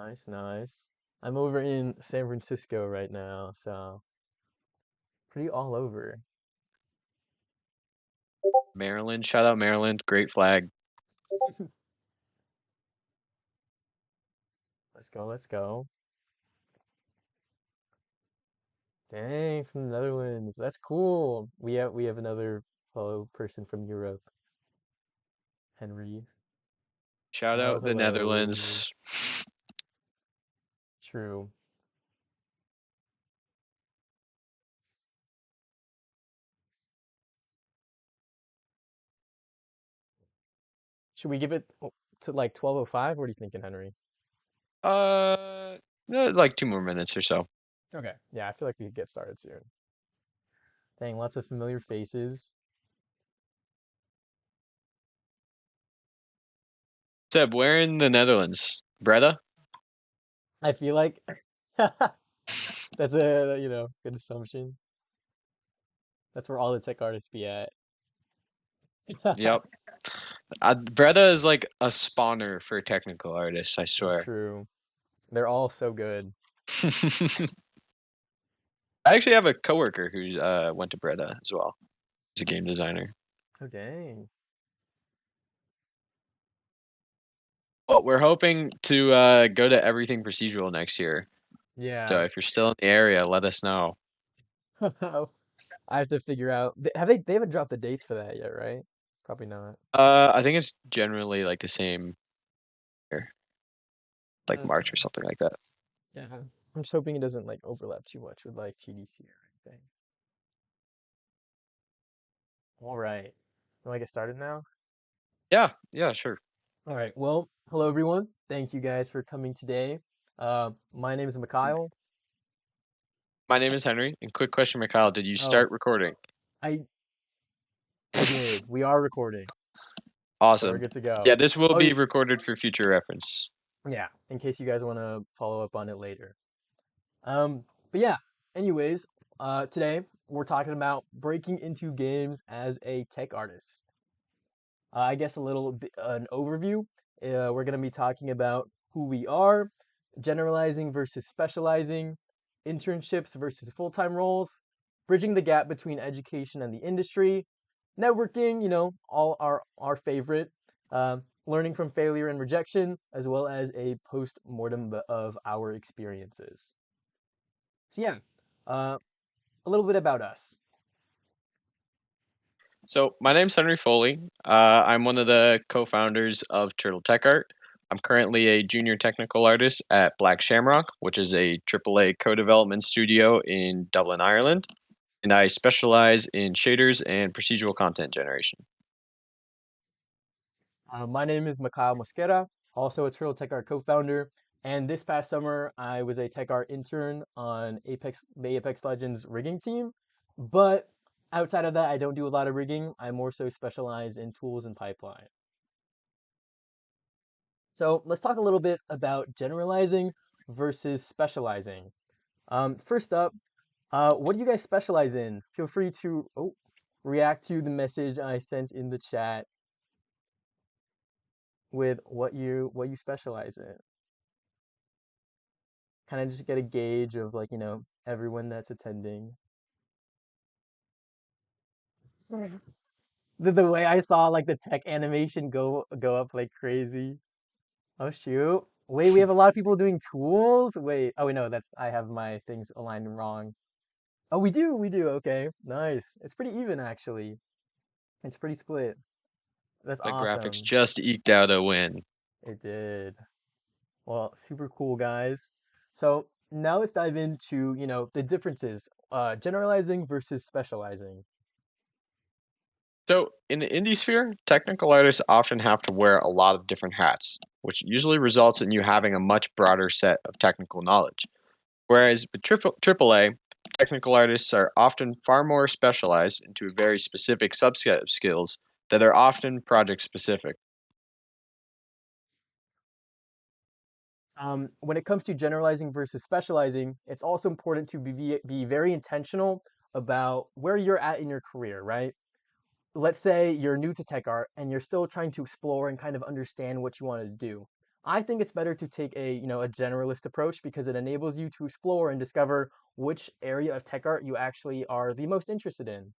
Nice, nice. I'm over in San Francisco right now, so pretty all over. Maryland, shout out Maryland, great flag. Let's go, let's go. Dang, from the Netherlands. That's cool. We have another fellow person from Europe, Henry. Shout Hello, out the hello. Netherlands. True. Should we give it to like 12:05? What are you thinking, Henry? Uh, like 2 more minutes or so. Okay. Yeah, I feel like we could get started soon. Dang, lots of familiar faces. Seb, where in the Netherlands? Breda? I feel like that's a good assumption. That's where all the tech artists be at. Yep. Breda is like a spawner for technical artists, I That's swear. true. They're all so good. I actually have a coworker who went to Breda as well. He's a game designer. Oh, dang. Well, we're hoping to go to everything procedural next year. So Yeah. if you're still in the area, let us know. I have to figure out. They haven't dropped the dates for that yet, right? Probably not. I think it's generally like the same here, like Okay. March or something like that. Yeah. I'm just hoping it doesn't like overlap too much with like TDC or anything. All right. Do I get started now? Yeah, yeah, sure. All right. Well, hello everyone. Thank you guys for coming today. My name is Mikyle. My name is Henry, and quick question, Mikyle, did you Oh, start recording? I I did. We are recording, so we're Awesome. good to go. Yeah, this will Oh, be recorded for future reference. yeah. In case you guys want to follow up on it later. But yeah. Anyways, today we're talking about breaking into games as a tech artist. I guess a little bit an overview. We're gonna be talking about who we are, generalizing versus specializing, internships versus full-time roles, bridging the gap between education and the industry, networking, all our favorite, learning from failure and rejection, as well as a post-mortem of our experiences. So yeah, uh, a little bit about us. So, my name's Henry Foley. I'm one of the co-founders of Turtle Tech Art. I'm currently a junior technical artist at Black Shamrock, which is a AAA co-development studio in Dublin, Ireland, and I specialize in shaders and procedural content generation. My name is Mikyle Mosquera, also a Turtle Tech Art co-founder. And this past summer, I was a Tech Art intern on the Apex Legends rigging team. But outside of that, I don't do a lot of rigging. I more so specialize in tools and pipeline. So let's talk a little bit about generalizing versus specializing. First up, what do you guys specialize in? Feel free to react to the message I sent in the chat with what you specialize in. Kind of just get a gauge of like, everyone that's attending. Mhm. The way I saw like the tech animation go up like crazy. Oh shoot. Wait, we have a lot of people doing tools? Wait. Oh wait, no, that's I have my things aligned wrong. Oh, we do. Okay. Nice. It's pretty even actually. It's pretty split. That's The graphics awesome. just eked out a win. It did. Well, super cool, guys. So now let's dive into, the differences, generalizing versus specializing. So, in the indie sphere, technical artists often have to wear a lot of different hats, which usually results in you having a much broader set of technical knowledge. Whereas with AAA, technical artists are often far more specialized into a very specific subset of skills that are often project specific. When it comes to generalizing versus specializing, it's also important to be very intentional about where you're at in your career, right? Let's say you're new to tech art and you're still trying to explore and kind of understand what you want to do. I think it's better to take a, a generalist approach because it enables you to explore and discover which area of tech art you actually are the most interested in.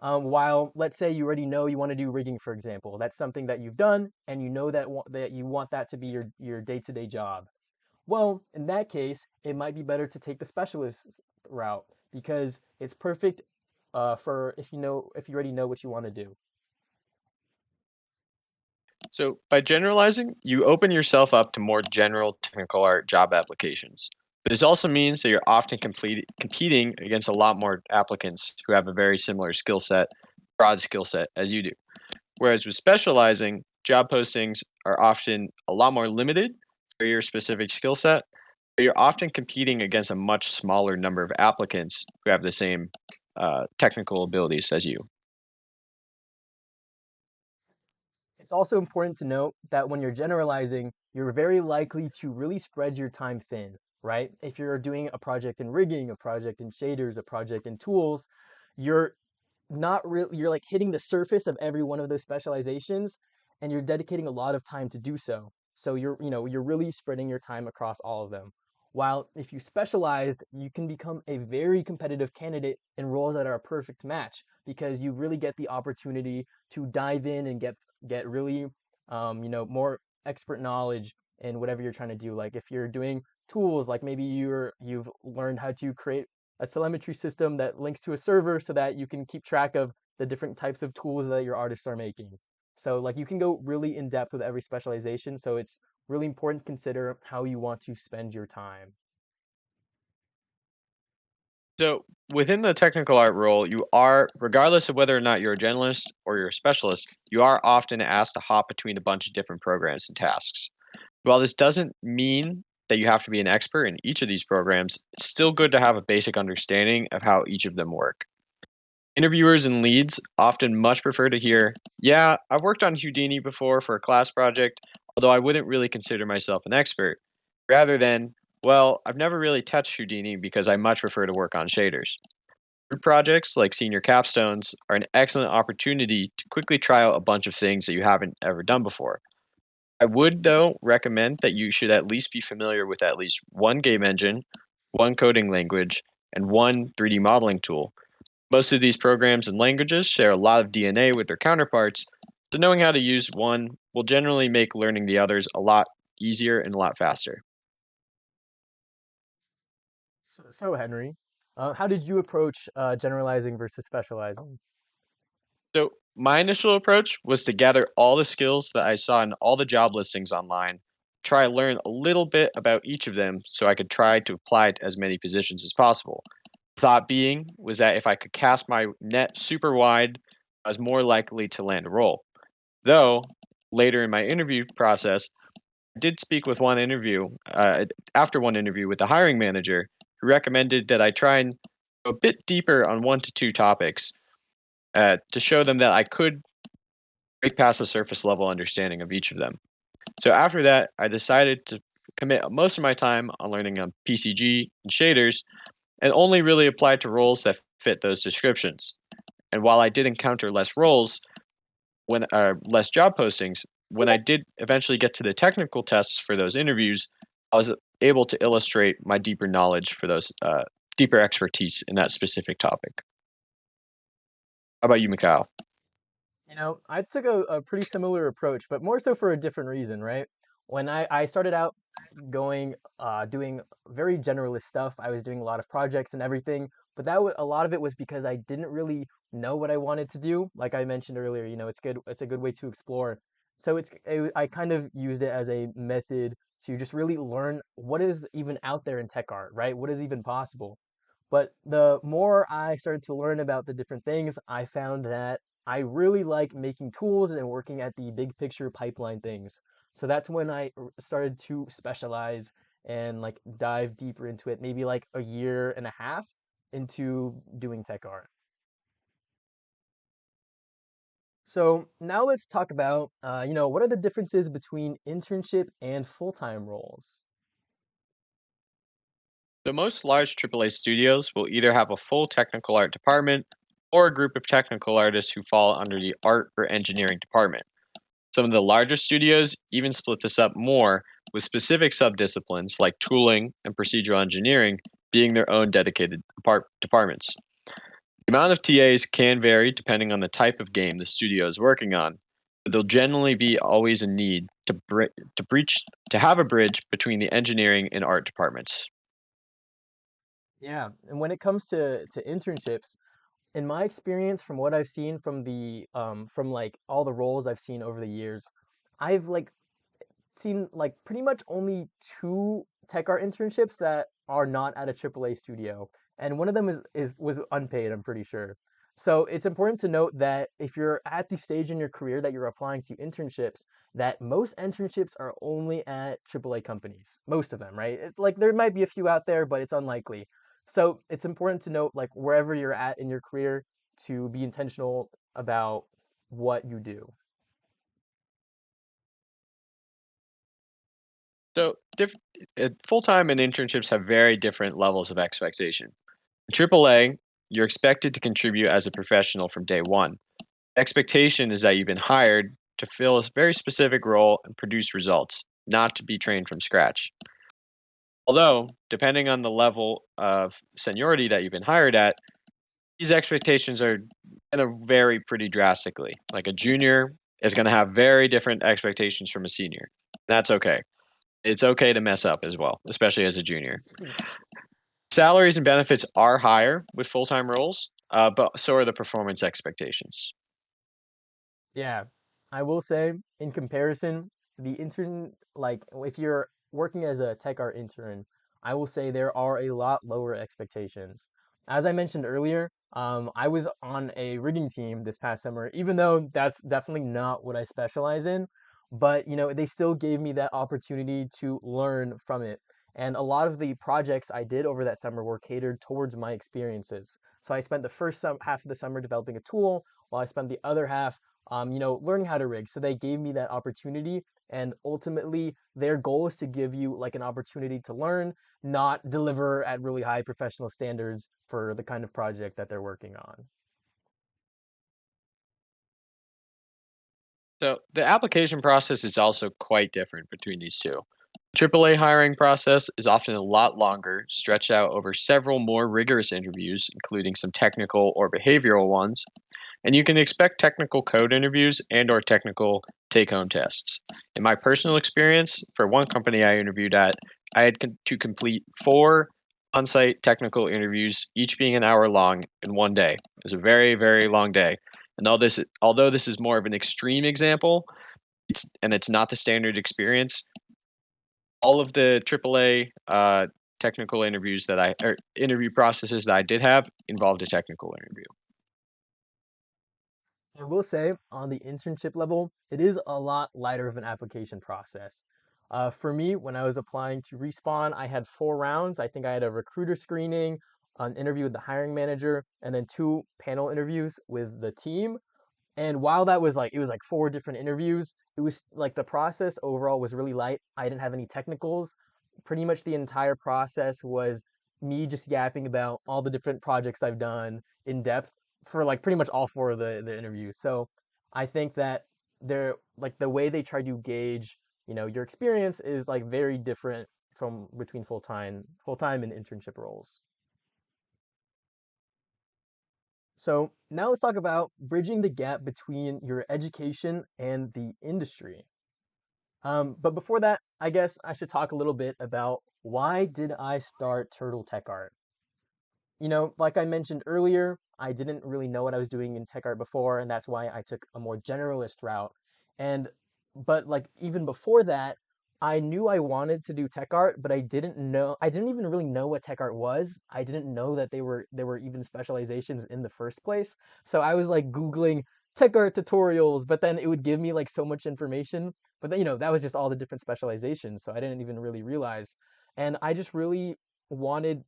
While let's say you already know you want to do rigging, for example, that's something that you've done and you know that you want that to be your day-to-day job. Well, in that case, it might be better to take the specialist route because it's perfect for if you already know what you want to do. So, by generalizing, you open yourself up to more general technical art job applications. But this also means that you're often competing against a lot more applicants who have a very similar skill set, broad skill set as you do. Whereas with specializing, job postings are often a lot more limited for your specific skill set, but you're often competing against a much smaller number of applicants who have the same technical abilities as you. It's also important to note that when you're generalizing, you're very likely to really spread your time thin, right? If you're doing a project in rigging, a project in shaders, a project in tools, you're not really you're like hitting the surface of every one of those specializations and you're dedicating a lot of time to do so. So you're really spreading your time across all of them. While if you specialized, you can become a very competitive candidate in roles that are a perfect match because you really get the opportunity to dive in and get really more expert knowledge in whatever you're trying to do. Like if you're doing tools, like maybe you've learned how to create a telemetry system that links to a server so that you can keep track of the different types of tools that your artists are making. So like you can go really in depth with every specialization. So it's really important to consider how you want to spend your time. So within the technical art role, you are, regardless of whether or not you're a generalist or you're a specialist, you are often asked to hop between a bunch of different programs and tasks. While this doesn't mean that you have to be an expert in each of these programs, it's still good to have a basic understanding of how each of them work. Interviewers and leads often much prefer to hear, yeah, I've worked on Houdini before for a class project, although I wouldn't really consider myself an expert, rather than, well, I've never really touched Houdini because I much prefer to work on shaders. Group projects like senior capstones are an excellent opportunity to quickly try out a bunch of things that you haven't ever done before. I would, though, recommend that you should at least be familiar with at least one game engine, one coding language, and one 3D modeling tool. Most of these programs and languages share a lot of DNA with their counterparts, so knowing how to use one will generally make learning the others a lot easier and a lot faster. So Henry, how did you approach generalizing versus specializing? So, my initial approach was to gather all the skills that I saw in all the job listings online, try to learn a little bit about each of them so I could try to apply to as many positions as possible. Thought being was that if I could cast my net super wide, I was more likely to land a role. Though, later in my interview process, I did speak with after one interview with the hiring manager who recommended that I try and go a bit deeper on one to two topics to show them that I could break past the surface level understanding of each of them. So after that, I decided to commit most of my time on learning on PCG and shaders and only really applied to roles that fit those descriptions. And while I did encounter less roles, less job postings, when I did eventually get to the technical tests for those interviews, I was able to illustrate my deeper knowledge for those deeper expertise in that specific topic. How about you, Mikyle? I took a pretty similar approach, but more so for a different reason, right? When I started out doing very generalist stuff, I was doing a lot of projects and everything, but a lot of it was because I didn't really know what I wanted to do. Like I mentioned earlier, it's a good way to explore. So I kind of used it as a method to just really learn what is even out there in tech art, right? What is even possible. But the more I started to learn about the different things, I found that I really like making tools and working at the big picture pipeline things. So that's when started to specialize and like dive deeper into it, maybe like a year and a half into doing tech art. So now let's talk about, what are the differences between internship and full-time roles? So most large AAA studios will either have a full technical art department or a group of technical artists who fall under the art or engineering department. Some of the larger studios even split this up more, with specific subdisciplines like tooling and procedural engineering being their own dedicated departments. The amount of TAs can vary depending on the type of game the studio is working on, but there'll generally be always a need to breach to have a bridge between the engineering and art departments. Yeah, and when it comes to internships, in my experience, from what I've seen from the from like all the roles I've seen over the years, I've like seen like pretty much only two tech art internships that are not at a AAA studio, and one of them is was unpaid, I'm pretty sure. So it's important to note that if you're at the stage in your career that you're applying to internships, that most internships are only at AAA companies, most of them, right? Like there might be a few out there, but it's unlikely. So it's important to note like wherever you're at in your career to be intentional about what you do. So, full time and internships have very different levels of expectation. In AAA, you're expected to contribute as a professional from day one. Expectation is that you've been hired to fill a very specific role and produce results, not to be trained from scratch. Although, depending on the level of seniority that you've been hired at, these expectations are going to vary pretty drastically. Like a junior is going to have very different expectations from a senior. That's okay. It's okay to mess up as well, especially as a junior. Salaries and benefits are higher with full time roles, but so are the performance expectations. Yeah, I will say in comparison, the intern, like if you're working as a tech art intern, I will say there are a lot lower expectations. As I mentioned earlier, I was on a rigging team this past summer, even though that's definitely not what I specialize in, but they still gave me that opportunity to learn from it. And a lot of the projects I did over that summer were catered towards my experiences. So I spent the first half of the summer developing a tool, while I spent the other half learning how to rig. So they gave me that opportunity. And ultimately, their goal is to give you like an opportunity to learn, not deliver at really high professional standards for the kind of project that they're working on. So the application process is also quite different between these two. AAA hiring process is often a lot longer, stretched out over several more rigorous interviews, including some technical or behavioral ones, and you can expect technical code interviews and or technical take-home tests. In my personal experience, for one company I interviewed at, I had to complete 4 on-site technical interviews, each being an hour long in one day. It was a very, very long day. And although this is more of an extreme example, it's not the standard experience. All of the AAA technical interviews that or interview processes that I did have involved a technical interview. I will say on the internship level, it is a lot lighter of an application process. For me, when I was applying to Respawn, I had 4 rounds. I think I had a recruiter screening, an interview with the hiring manager, and then 2 panel interviews with the team. And while that was like, it was like 4 different interviews, it was like the process overall was really light. I didn't have any technicals. Pretty much the entire process was me just yapping about all the different projects I've done in depth for like pretty much all 4 of the interviews. So I think that they're like the way they try to gauge, your experience is like very different from between full time and internship roles. So now let's talk about bridging the gap between your education and the industry. But before that, I guess I should talk a little bit about why did I start Turtle Tech Art? Like I mentioned earlier, I didn't really know what I was doing in tech art before, and that's why I took a more generalist route. And but like even before that, I knew I wanted to do tech art, but I didn't even really know what tech art was. I didn't know that there were even specializations in the first place. So I was like Googling tech art tutorials, but then it would give me like so much information. But then, that was just all the different specializations. So I didn't even really realize. And I just really wanted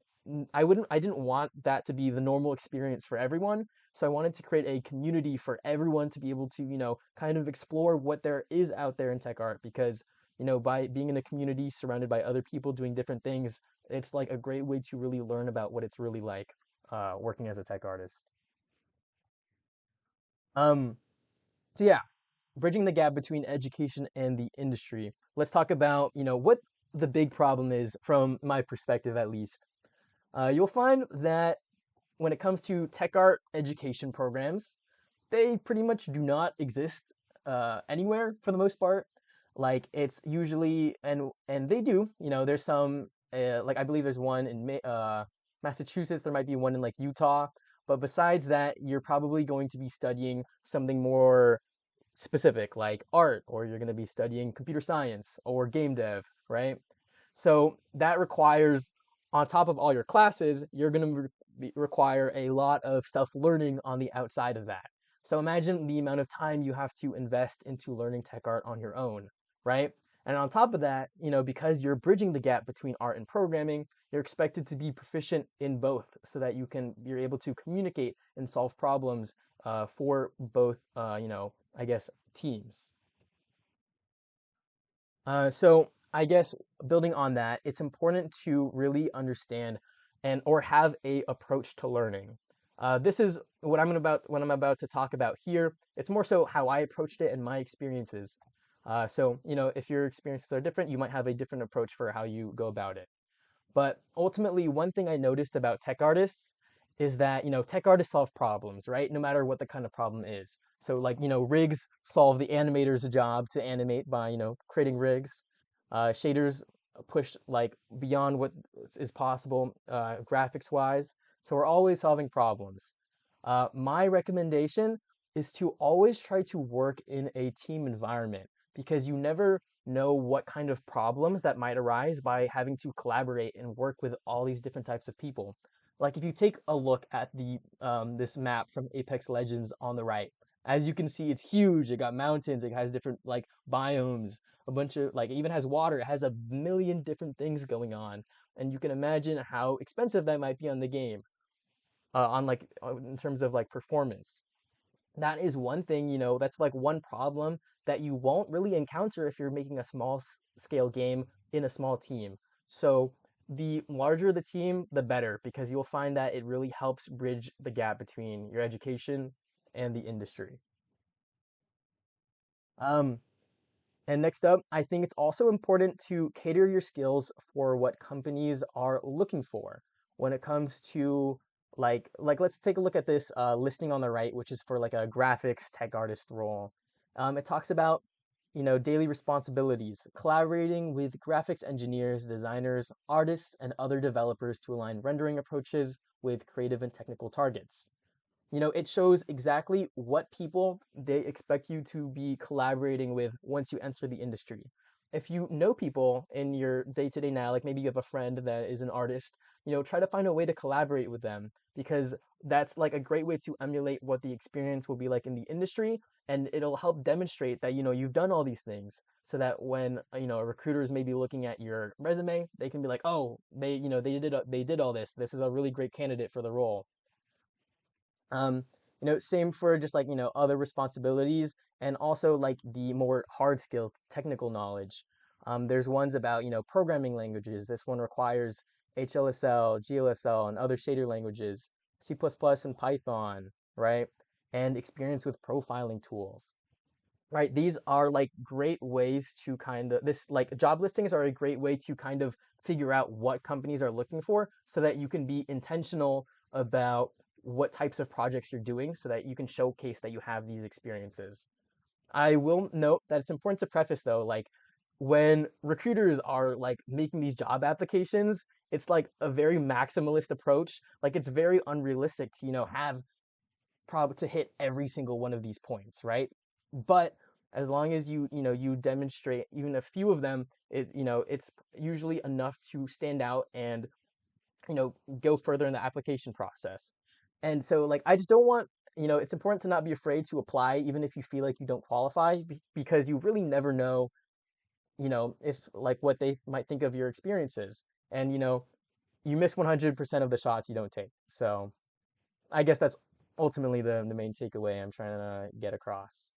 I didn't want that to be the normal experience for everyone. So I wanted to create a community for everyone to be able to, kind of explore what there is out there in tech art because, by being in a community surrounded by other people doing different things, it's like a great way to really learn about what it's really like working as a tech artist. Um, so yeah, bridging the gap between education and the industry. Let's talk about, what the big problem is from my perspective, at least. You'll find that when it comes to tech art education programs, they pretty much do not exist anywhere for the most part. Like it's usually and they do. There's some like I believe there's one in Massachusetts. There might be one in like Utah. But besides that, you're probably going to be studying something more specific like art, or you're going to be studying computer science or game dev, right? So that requires, on top of all your classes, you're going to require a lot of self learning on the outside of that. So imagine the amount of time you have to invest into learning tech art on your own, right? And on top of that, because you're bridging the gap between art and programming, you're expected to be proficient in both so that you're able to communicate and solve problems for both, I guess, teams. So I guess building on that, it's important to really understand and or have a approach to learning. This is what I'm about to talk about here. It's more so how I approached it and my experiences. So if your experiences are different, you might have a different approach for how you go about it. But ultimately, one thing I noticed about tech artists is that, tech artists solve problems, right? No matter what the kind of problem is. So like, rigs solve the animator's job to animate by, creating rigs. Shaders push like beyond what is possible graphics wise. So we're always solving problems. My recommendation is to always try to work in a team environment because you never know what kind of problems that might arise by having to collaborate and work with all these different types of people. Like if you take a look at the this map from Apex Legends on the right, as you can see, it's huge. It got mountains. It has different like biomes, a bunch of like it even has water. It has a million different things going on, and you can imagine how expensive that might be on the game, on like in terms of like performance. That is one thing, that's like one problem that you won't really encounter if you're making a small scale game in a small team. So the larger the team, the better, because you'll find that it really helps bridge the gap between your education and the industry. Um, and next up, I think it's also important to cater your skills for what companies are looking for when it comes to like let's take a look at this listing on the right, which is for like a graphics tech artist role. It talks about daily responsibilities, collaborating with graphics engineers, designers, artists, and other developers to align rendering approaches with creative and technical targets. It shows exactly what people they expect you to be collaborating with once you enter the industry. If you know people in your day to day now, like maybe you have a friend that is an artist, try to find a way to collaborate with them because that's like a great way to emulate what the experience will be like in the industry, and it'll help demonstrate that you've done all these things so that when a recruiter is maybe looking at your resume, they can be like, oh, they did all this. This is a really great candidate for the role. um Same for just like other responsibilities, and also like the more hard skills, technical knowledge. There's ones about programming languages. This one requires HLSL, GLSL, and other shader languages, C++ and Python, right? And experience with profiling tools, right? These are like great ways to kind of this like job listings are a great way to kind of figure out what companies are looking for so that you can be intentional about what types of projects you're doing so that you can showcase that you have these experiences. I will note that it's important to preface though, like when recruiters are like making these job applications, it's like a very maximalist approach. Like it's very unrealistic to, have probably to hit every single one of these points, right? But as long as you demonstrate even a few of them, it's usually enough to stand out and you know go further in the application process. And so like I just don't want it's important to not be afraid to apply even if you feel like you don't qualify because you really never know if like what they might think of your experiences, and you miss 100% of the shots you don't take. So I guess that's ultimately the main takeaway I'm trying to get across.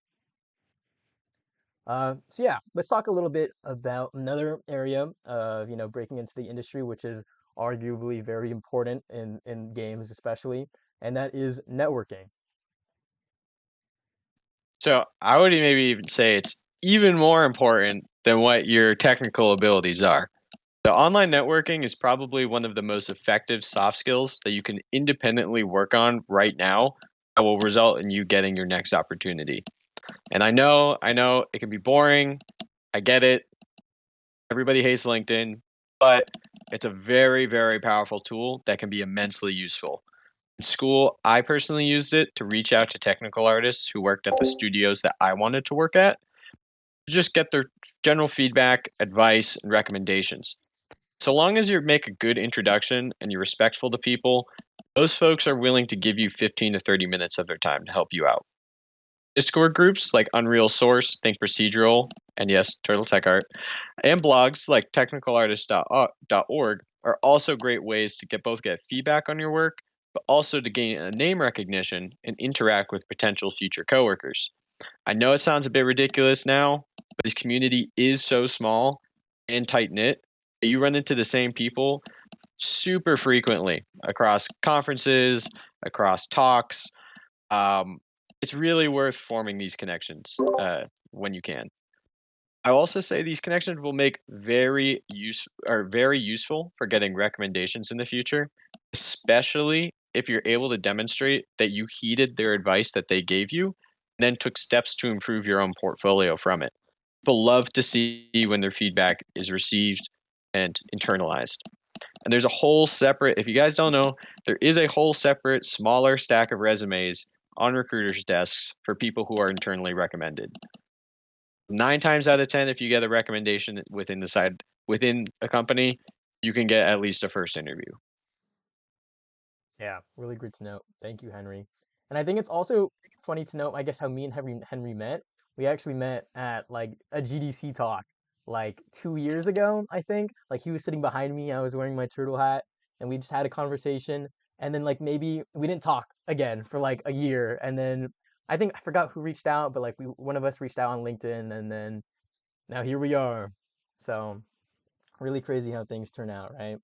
So yeah, let's talk a little bit about another area of breaking into the industry, which is arguably very important in games especially, and that is networking. So I would maybe even say it's even more important than what your technical abilities are. The online networking is probably one of the most effective soft skills that you can independently work on right now that will result in you getting your next opportunity. And I know it can be boring. I get it. Everybody hates LinkedIn, but it's a very, very powerful tool that can be immensely useful. In school, I personally used it to reach out to technical artists who worked at the studios that I wanted to work at to just get their general feedback, advice, and recommendations. So long as you make a good introduction and you're respectful to people, those folks are willing to give you 15 to 30 minutes of their time to help you out. Discord groups like Unreal Source, Think Procedural, and yes, Turtle Tech Art, and blogs like technicalartist.org are also great ways to get feedback on your work, but also to gain a name recognition and interact with potential future coworkers. I know it sounds a bit ridiculous now, but this community is so small and tight knit that you run into the same people super frequently across conferences, across talks. Um, it's really worth forming these connections when you can. I also say these connections will make very useful for getting recommendations in the future, especially if you're able to demonstrate that you heeded their advice that they gave you and then took steps to improve your own portfolio from it. People love to see when their feedback is received and internalized. And there's a whole separate, if you guys don't know, there is a whole separate, smaller stack of resumes on recruiters' desks for people who are internally recommended. 9 times out of 10, if you get a recommendation within a company, you can get at least a first interview. Yeah, really great to know. Thank you, Henry. And I think it's also funny to note, I guess, how me and Henry met. We actually met at like a GDC talk like 2 years ago, I think. Like he was sitting behind me, I was wearing my turtle hat, and we just had a conversation. And then like maybe we didn't talk again for like a year. And then I think I forgot who reached out, but like one of us reached out on LinkedIn, and then now here we are. So really crazy how things turn out, right?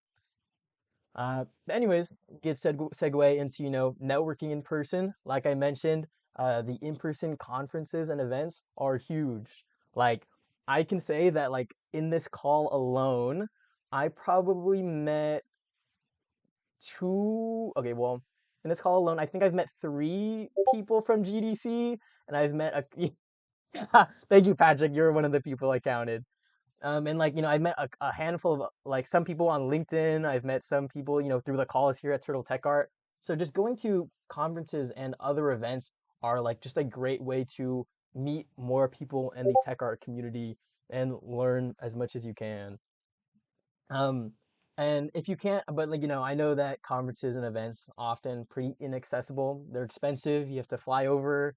Anyways, get segue into networking in person. Like I mentioned, the in-person conferences and events are huge. Like I can say that like in this call alone, I probably met two. Okay, well, in this call alone, I think I've met three people from GDC, and I've met a. Thank you, Patrick. You're one of the people I counted. And like, I met a handful of like some people on LinkedIn. I've met some people, through the calls here at Turtle Tech Art. So just going to conferences and other events are like just a great way to meet more people in the tech art community and learn as much as you can. Um, and if you can't, but like, I know that conferences and events often pretty inaccessible. They're expensive. You have to fly over,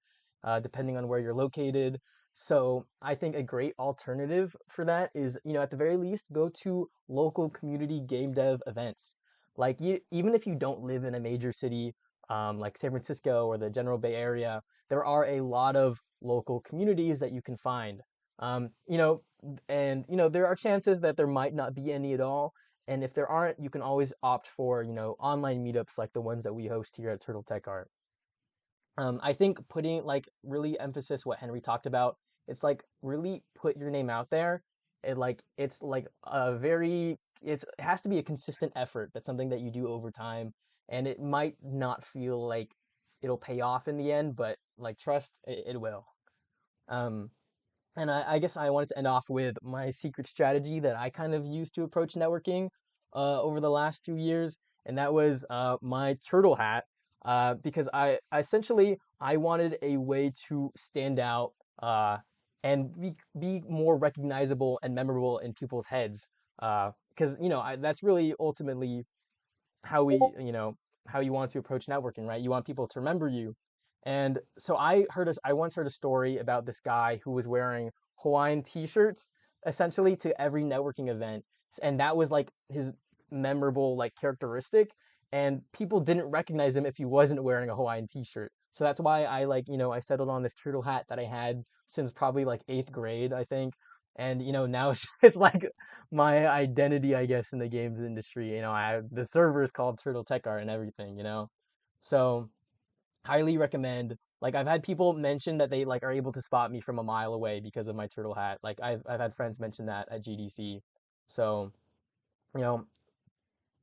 depending on where you're located. So I think a great alternative for that is, at the very least, go to local community game dev events. Like even if you don't live in a major city, like San Francisco or the general Bay Area, there are a lot of local communities that you can find. Um, you know, and there are chances that there might not be any at all, and if there aren't, you can always opt for online meetups like the ones that we host here at Turtle Tech Art. I think putting like really emphasis what Henry talked about, it's like really put your name out there. It's like a very it has to be a consistent effort. That's something that you do over time, and it might not feel like it'll pay off in the end, but like trust it will. um and I guess I wanted to end off with my secret strategy that I kind of used to approach networking over the last few years, and that was my turtle hat. Because I wanted a way to stand out and be more recognizable and memorable in people's heads. Because that's really ultimately how how you want to approach networking, right? You want people to remember you. And so I once heard a story about this guy who was wearing Hawaiian t-shirts essentially to every networking event, and that was like his memorable like characteristic, and people didn't recognize him if he wasn't wearing a Hawaiian t-shirt. So that's why I settled on this turtle hat that I had since probably like 8th grade, I think. And now it's like my identity, I guess, in the games industry. I have the server is called Turtle Tech Art and everything. So highly recommend Like I've had people mention that they like are able to spot me from a mile away because of my turtle hat. Like I've had friends mention that at GDC. So, you know,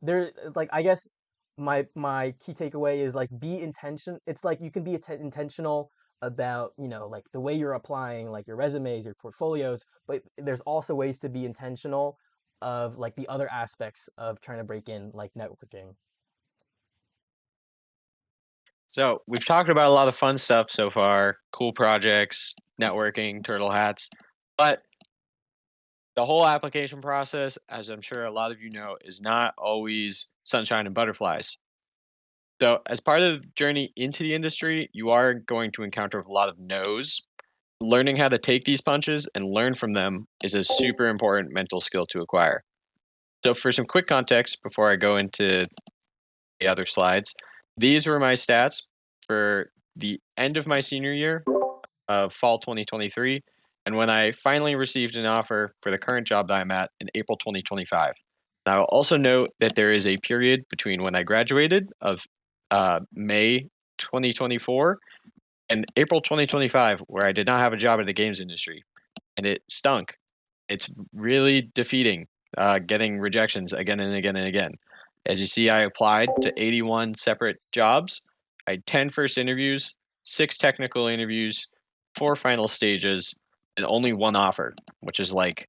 there like I guess my key takeaway is like be intention. It's like you can be intentional about, like the way you're applying like your resumes, your portfolios, but there's also ways to be intentional of like the other aspects of trying to break in like networking. So we've talked about a lot of fun stuff so far, cool projects, networking, turtle hats, but the whole application process, as I'm sure a lot of you know, is not always sunshine and butterflies. So, as part of the journey into the industry, you are going to encounter a lot of no's. Learning how to take these punches and learn from them is a super important mental skill to acquire. So, for some quick context before I go into the other slides, these were my stats for the end of my senior year of fall 2023 and when I finally received an offer for the current job that I'm at in April 2025. And I will also note that there is a period between when I graduated of May 2024 and April 2025 where I did not have a job in the games industry, and it stunk. It's really defeating getting rejections again and again and again. As you see, I applied to 81 separate jobs. I had 10 first interviews, 6 technical interviews, 4 final stages, and only one offer, which is like,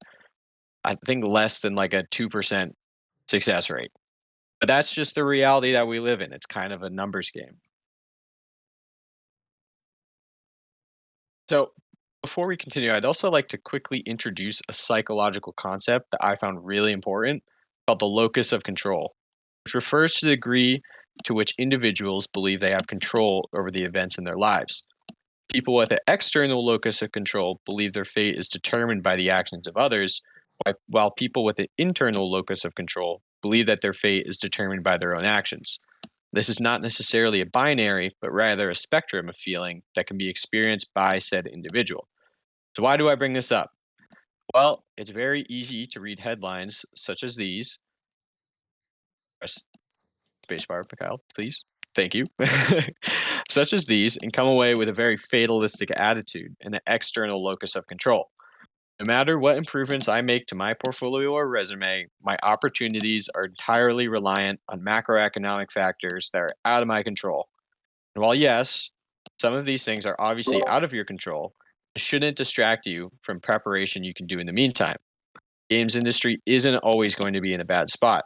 I think less than like a 2% success rate. But that's just the reality that we live in. It's kind of a numbers game. So, before we continue, I'd also like to quickly introduce a psychological concept that I found really important called the locus of control, which refers to the degree to which individuals believe they have control over the events in their lives. People with an external locus of control believe their fate is determined by the actions of others, while people with an internal locus of control believe that their fate is determined by their own actions. This is not necessarily a binary, but rather a spectrum of feeling that can be experienced by said individual. So, why do I bring this up? Well, it's very easy to read headlines such as these. Press spacebar, Mikyle, please. Thank you. Such as these, and come away with a very fatalistic attitude and an external locus of control. No matter what improvements I make to my portfolio or resume, my opportunities are entirely reliant on macroeconomic factors that are out of my control. And while, yes, some of these things are obviously out of your control, it shouldn't distract you from preparation you can do in the meantime. Games industry isn't always going to be in a bad spot.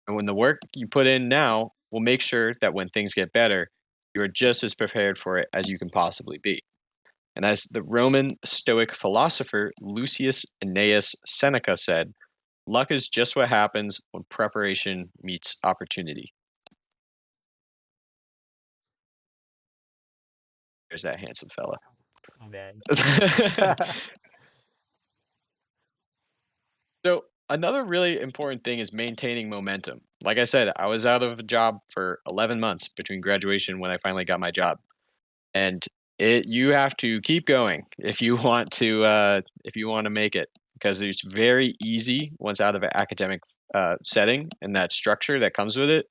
And when the work you put in now will make sure that when things get better, you are just as prepared for it as you can possibly be. And as the Roman Stoic philosopher Lucius Annaeus Seneca said, luck is just what happens when preparation meets opportunity. There's that handsome fella. Oh, man. So another really important thing is maintaining momentum. Like I said, I was out of a job for 11 months between graduation when I finally got my job, and you have to keep going if you want to make it because it's very easy once out of an academic setting and that structure that comes with it.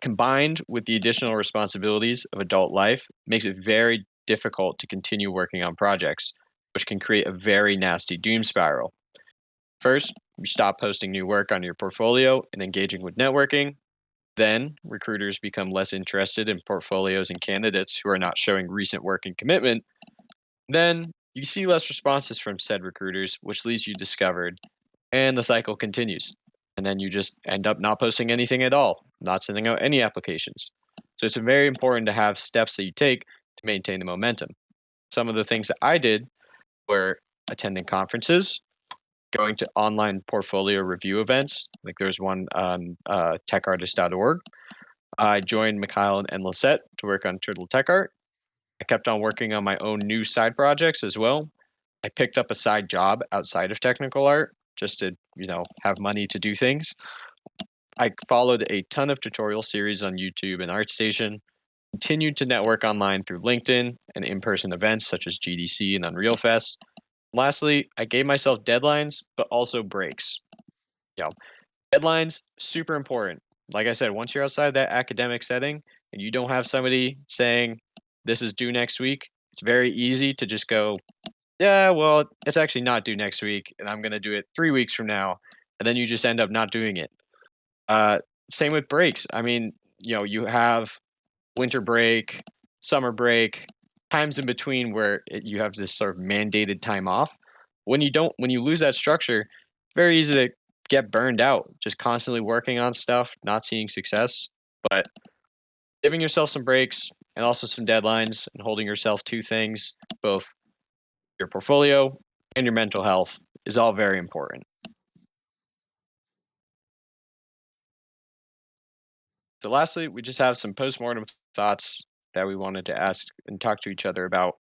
Combined with the additional responsibilities of adult life, makes it very difficult to continue working on projects, which can create a very nasty doom spiral. First, you stop posting new work on your portfolio and engaging with networking. Then, recruiters become less interested in portfolios and candidates who are not showing recent work and commitment. Then, you see less responses from said recruiters, which leaves you discovered, and the cycle continues. And then you just end up not posting anything at all, not sending out any applications. So, it's very important to have steps that you take to maintain the momentum. Some of the things that I did were attending conferences, going to online portfolio review events. Like there's one on techartist.org. I joined Mikyle and Lisette to work on Turtle Tech Art. I kept on working on my own new side projects as well. I picked up a side job outside of technical art just to, have money to do things. I followed a ton of tutorial series on YouTube and ArtStation, continued to network online through LinkedIn and in-person events such as GDC and Unreal Fest. Lastly, I gave myself deadlines, but also breaks. Yeah, deadlines, super important. Like I said, once you're outside that academic setting and you don't have somebody saying, this is due next week, it's very easy to just go, yeah, well, it's actually not due next week, and I'm gonna do it 3 weeks from now, and then you just end up not doing it. Uh, Same with breaks. I mean, you have winter break, summer break, times in between where you have this sort of mandated time off. When you lose that structure, it's very easy to get burned out, just constantly working on stuff, not seeing success. But giving yourself some breaks and also some deadlines and holding yourself to things, both your portfolio and your mental health, is all very important. So, lastly, we just have some postmortem thoughts that we wanted to ask and talk to each other about.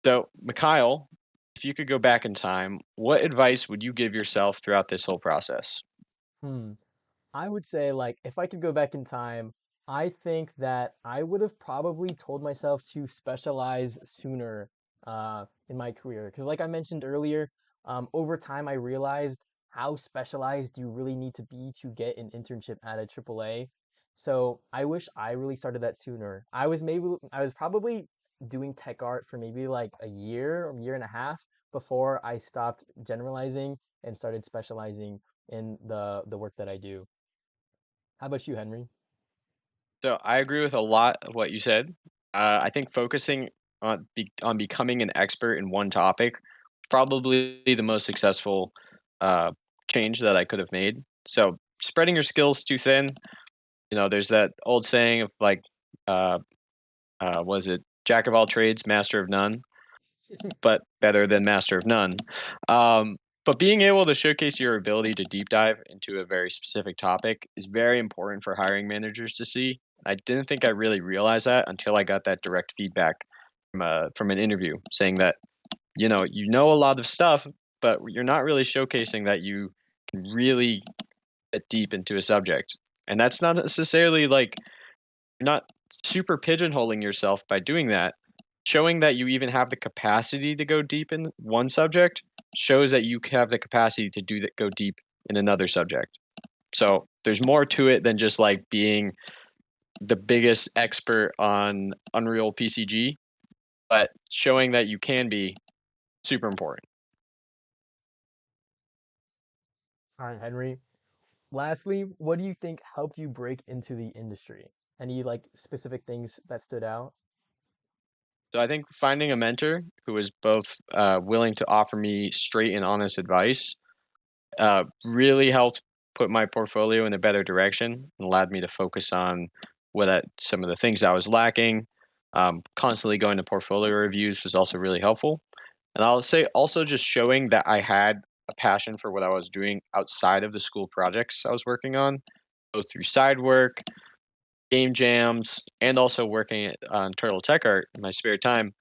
So, Mikyle, if you could go back in time, what advice would you give yourself throughout this whole process? Hmm. I would say, like, if I could go back in time, I think that I would have probably told myself to specialize sooner in my career. Because, like I mentioned earlier, over time I realized how specialized you really need to be to get an internship at a AAA. So I wish I really started that sooner. I was probably doing tech art for maybe like a year or year and a half before I stopped generalizing and started specializing in the work that I do. How about you, Henry? So, I agree with a lot of what you said. I think focusing on becoming an expert in one topic is probably the most successful uh, change that I could have made. So, spreading your skills too thin, there's that old saying of like, uh, was it jack of all trades, master of none? But better than master of none. But being able to showcase your ability to deep dive into a very specific topic is very important for hiring managers to see. I didn't think I really realized that until I got that direct feedback from an interview saying that you know a lot of stuff, but you're not really showcasing that you can really get deep into a subject. And that's not necessarily like you're not super pigeonholing yourself by doing that. Showing that you even have the capacity to go deep in one subject shows that you have the capacity to do that, go deep in another subject. So there's more to it than just like being the biggest expert on Unreal PCG, but showing that you can be super important. All right, Henry. Lastly, what do you think helped you break into the industry? Any like specific things that stood out? So I think finding a mentor who was both willing to offer me straight and honest advice really helped put my portfolio in a better direction and allowed me to focus on some of the things I was lacking. Constantly going to portfolio reviews was also really helpful. And I'll say also just showing that I had a passion for what I was doing outside of the school projects I was working on, both through side work, game jams, and also working on Turtle Tech Art in my spare time,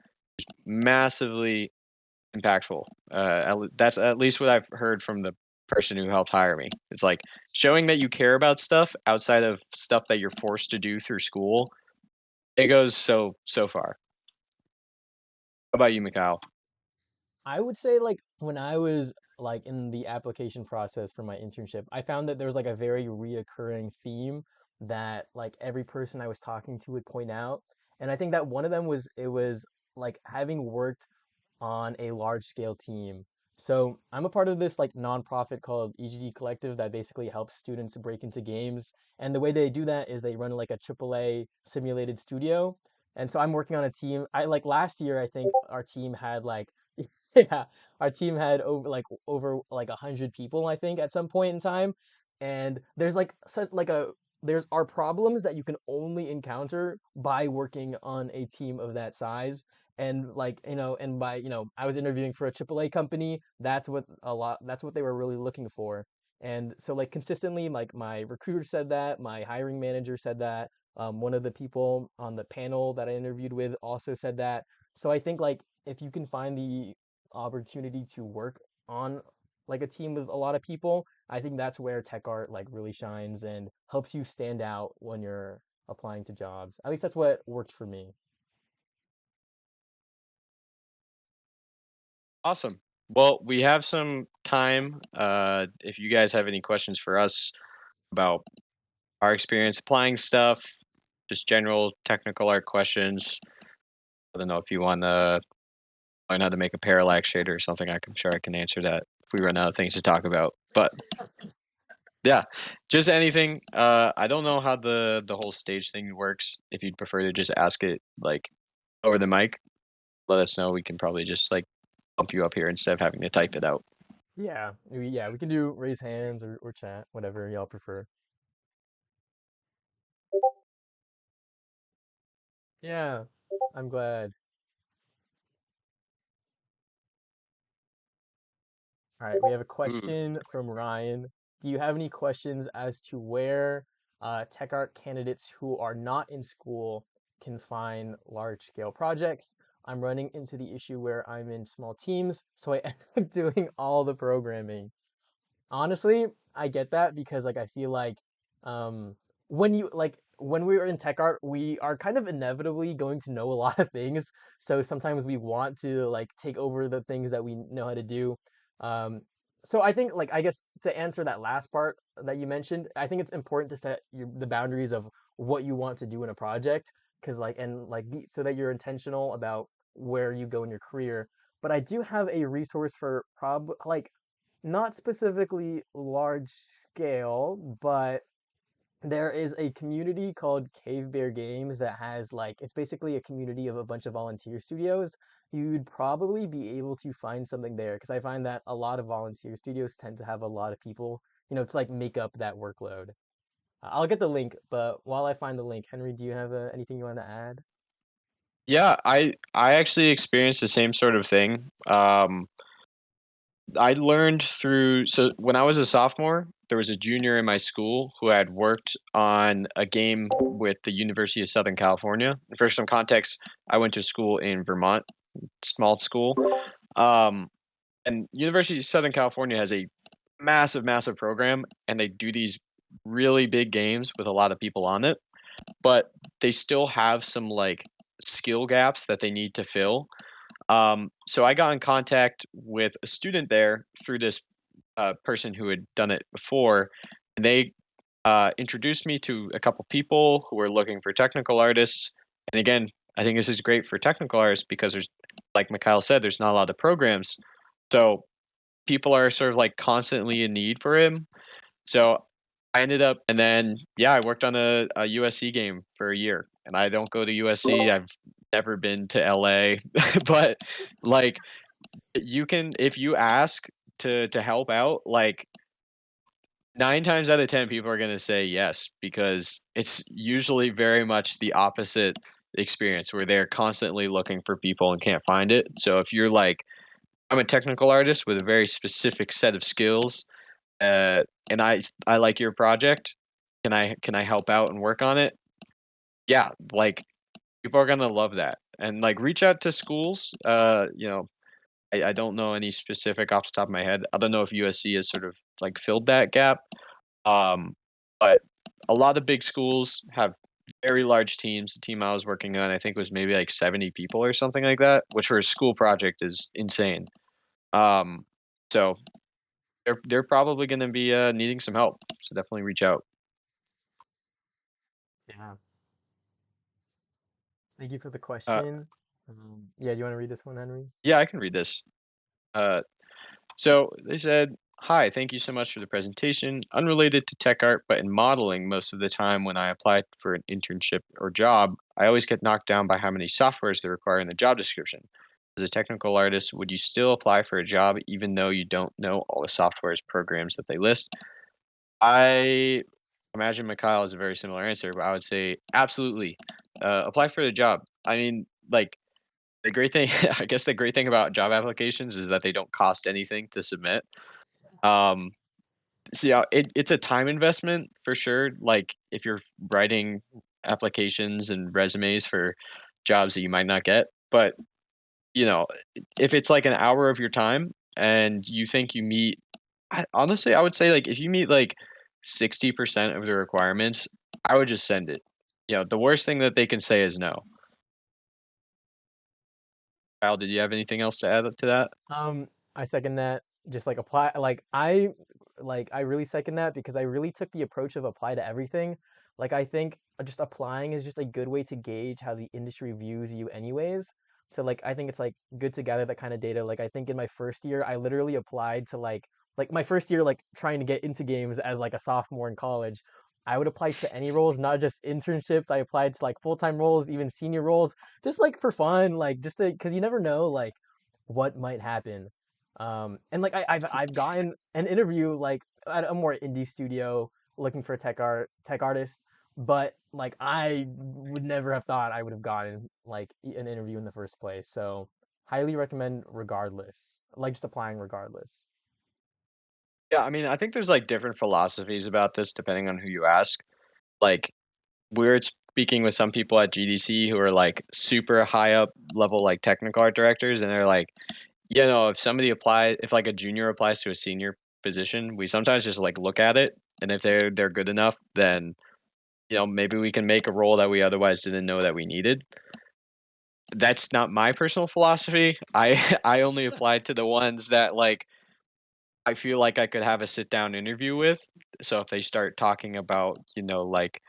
massively impactful. That's at least what I've heard from the person who helped hire me. It's like showing that you care about stuff outside of stuff that you're forced to do through school. It goes so far. How about you, Mikhail? I would say like when I was like in the application process for my internship, I found that there was like a very reoccurring theme that like every person I was talking to would point out. And I think that one of them was it was like having worked on a large scale team. So I'm a part of this like nonprofit called EGD Collective that basically helps students break into games. And the way they do that is they run like a AAA simulated studio. And so I'm working on a team. I like last year I think our team had like yeah, our team had over like 100 people I think at some point in time. And there's like such like a there's are problems that you can only encounter by working on a team of that size and like and by I was interviewing for a AAA company. That's what they were really looking for. And so like consistently like my recruiter said that, my hiring manager said that, one of the people on the panel that I interviewed with also said that. So I think like if you can find the opportunity to work on like a team with a lot of people, I think that's where tech art like really shines and helps you stand out when you're applying to jobs. At least that's what worked for me. Awesome. Well, we have some time. If you guys have any questions for us about our experience applying stuff, just general technical art questions. I don't know if you want to learn how to make a parallax shader or something. I'm sure I can answer that if we run out of things to talk about. But yeah, just anything. I don't know how the whole stage thing works. If you'd prefer to just ask it like over the mic, let us know. We can probably just like bump you up here instead of having to type it out. Yeah, we can do raise hands or chat, whatever y'all prefer. Yeah, I'm glad. All right, we have a Ooh. question from Ryan. Do you have any questions as to where tech art candidates who are not in school can find large scale projects? I'm running into the issue where I'm in small teams, so I end up doing all the programming. Honestly, I get that because like I feel like um when we are in tech art, we are kind of inevitably going to know a lot of things. So sometimes we want to like take over the things that we know how to do. Um so I think like I guess to answer that last part that you mentioned, I think it's important to set the boundaries of what you want to do in a project because like and like be so that you're intentional about where you go in your career. But I do have a resource for not specifically large scale, but there is a community called Cave Bear Games that has like it's basically a community of a bunch of volunteer studios. You'd probably be able to find something there because I find that a lot of volunteer studios tend to have a lot of people, to like make up that workload. I'll get the link, but while I find the link, Henry, do you have anything you want to add? Yeah, I actually experienced the same sort of thing. I learned through so when I was a sophomore, there was a junior in my school who had worked on a game with the University of Southern California. And for some context, I went to school in Vermont, small school. Um, and University of Southern California has a massive, massive program, and they do these really big games with a lot of people on it. But they still have some like skill gaps that they need to fill. So I got in contact with a student there through this person who had done it before, and they introduced me to a couple people who were looking for technical artists. And again, I think this is great for technical artists because there's, like Mikyle said, there's not a lot of programs, so people are sort of like constantly in need for him. So I ended up, and then yeah, I worked on a USC game for a year, and I don't go to USC. I've never been to LA, but like you can if you ask to help out, like 9 times out of 10 people are going to say yes because it's usually very much the opposite experience where they're constantly looking for people and can't find it. So if you're like I'm a technical artist with a very specific set of skills, and I like your project, can I help out and work on it? Yeah, like people are gonna love that. And like reach out to schools. I don't know any specific off the top of my head. I don't know if USC has sort of like filled that gap. Um, but a lot of big schools have very large teams. The team I was working on, I think, was maybe like 70 people or something like that, which for a school project is insane. Um, so they're probably going to be needing some help. So definitely reach out. Yeah. Thank you for the Uh, question. Yeah, do you want to read this one, Henry? yeah, I can read this. Uh, So they said, "Hi, thank you so much for the presentation. Unrelated to tech art, but in modeling, most of the time when I apply for an internship or job, I always get knocked down by how many softwares they require in the job description. As a technical artist, would you still apply for a job even though you don't know all the softwares programs that they list?" I imagine Mikyle has a very similar answer, but I would say absolutely. Apply for the job. I mean, like the great thing, I guess the great thing about job applications is that they don't cost anything to submit. Um, so yeah, it's a time investment for sure. Like if you're writing applications and resumes for jobs that you might not get, but you know, if it's like an hour of your time and you think you meet, honestly, I would say like if you meet like 60% of the requirements, I would just send it. The worst thing that they can say is no. Kyle, did you have anything else to add to that? I second that. Just like apply, like I like I really second that because I really took the approach of apply to everything. Like I think just applying is just a good way to gauge how the industry views you anyways. So like I think it's like good to gather that kind of data. Like I think in my first year I literally applied to like my first year like trying to get into games as like a sophomore in college. I would apply to any roles, not just internships. I applied to like full-time roles, even senior roles, just like for fun, like just to because you never know like what might happen. And like I've gotten an interview like at a more indie studio looking for a tech artist, but like I would never have thought I would have gotten like an interview in the first place. So highly recommend regardless, like just applying regardless. Yeah, I mean, I think there's like different philosophies about this depending on who you ask. Like, we're speaking with some people at GDC who are like super high up level, like technical art directors, and they're like, if like a junior applies to a senior position, we sometimes just like look at it, and if they're good enough, then maybe we can make a role that we otherwise didn't know that we needed. That's not my personal philosophy. I only applied to the ones that like I feel like I could have a sit down interview with. So if they start talking about, like